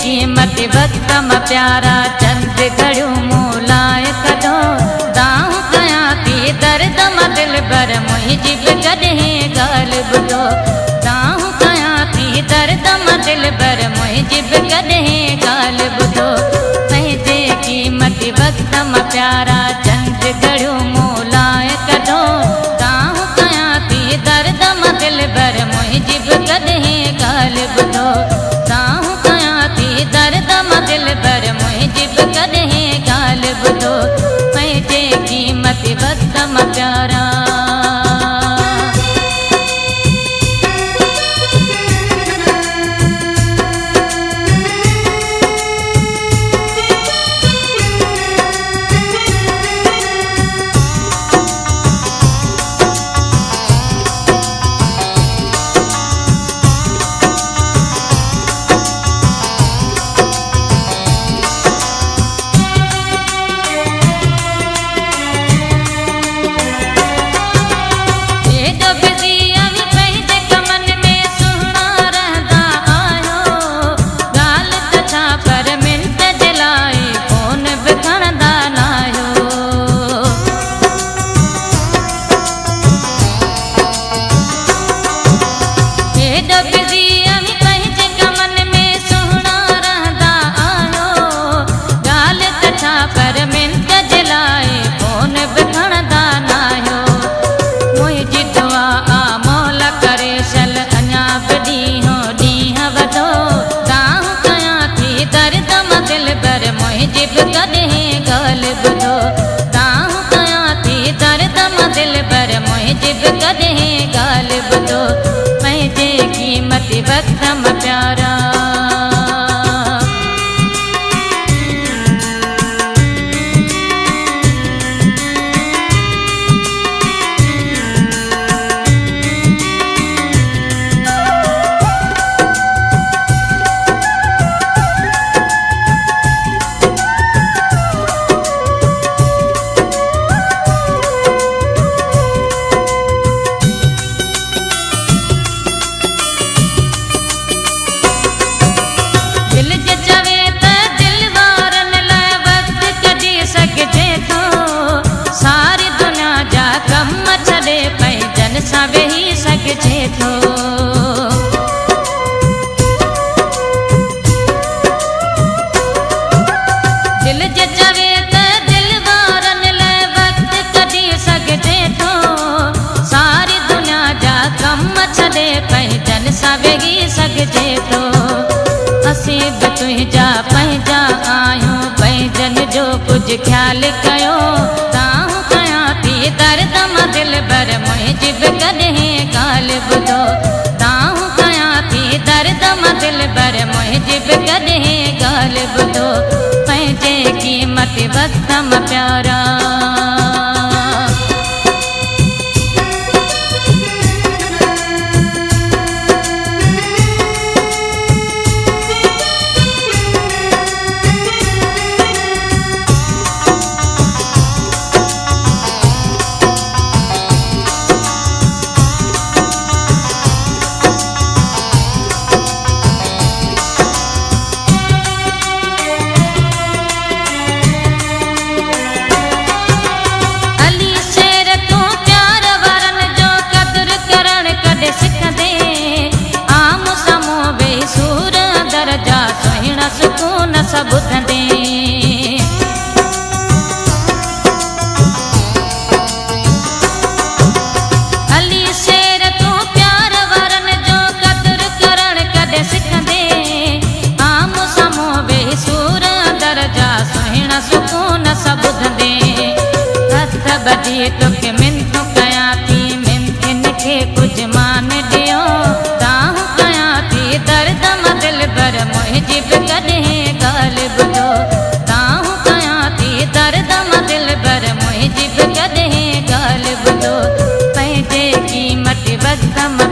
कीमत वक्त में प्यारा चंद घड़ियों मोलाए कदो दाऊं कया थी दर्द में दिल भर मुझी कदे गाल बुधो दाऊं कया थी दर्द में दिल भर मुझी कदे गाल बुधो पंहिंजे कीमत वक्त में प्यारा चंद घड़ियों मोलाए कदो दाऊं कया थी दर्द में दिल भर मुझी कदे गाल बुधो दाऊं कया थी दर्द में दिल भर मुझी कदे गाल बुधो पंहिंजे कीमत वक्त में प्यारा। कदे गाल बुधो पंहिंजे कीमत वक्त में प्यारा। वेही सघिजे थो दिल जे चवे त दिल वारन लाइ वक्त कढी सघिजे थो सारी दुनिया जा कम छॾे पंहिंजन सां वेही सघिजे थो असीं बि तुंहिंजा पंहिंजा आहियूं पंहिंजन जो कुझु ख़्यालु कयो दाऊं कया थी दर्द मां दिल भर मुझी कदे गाल बुधो दाऊं कया थी दर्द मां दिल भर मुझी कदे गाल बुधो पंहिंजे कीमत वक्त में प्यारा। सुकून सब ॿुधंदे अली शेर तूं प्यार वारनि जो क़दुरु करणु कॾहिं सिखंदे आम साम्हूं वेही सूर दरजा सुहिणा सुकून सब ॿुधंदे हथ ॿधी तोखे मिंतूं कयां थी मिंतुनि खे कुझु मान ॾियो दाऊं कयां थी दर्द मां दिल भर मुंहिंजी बि कॾहिं गाल बुधो दाऊं कयां थी दर्द मां दिल भर मुंहिंजी बि कॾहिं गाल बुधो पंहिंजे कीमत वक्त में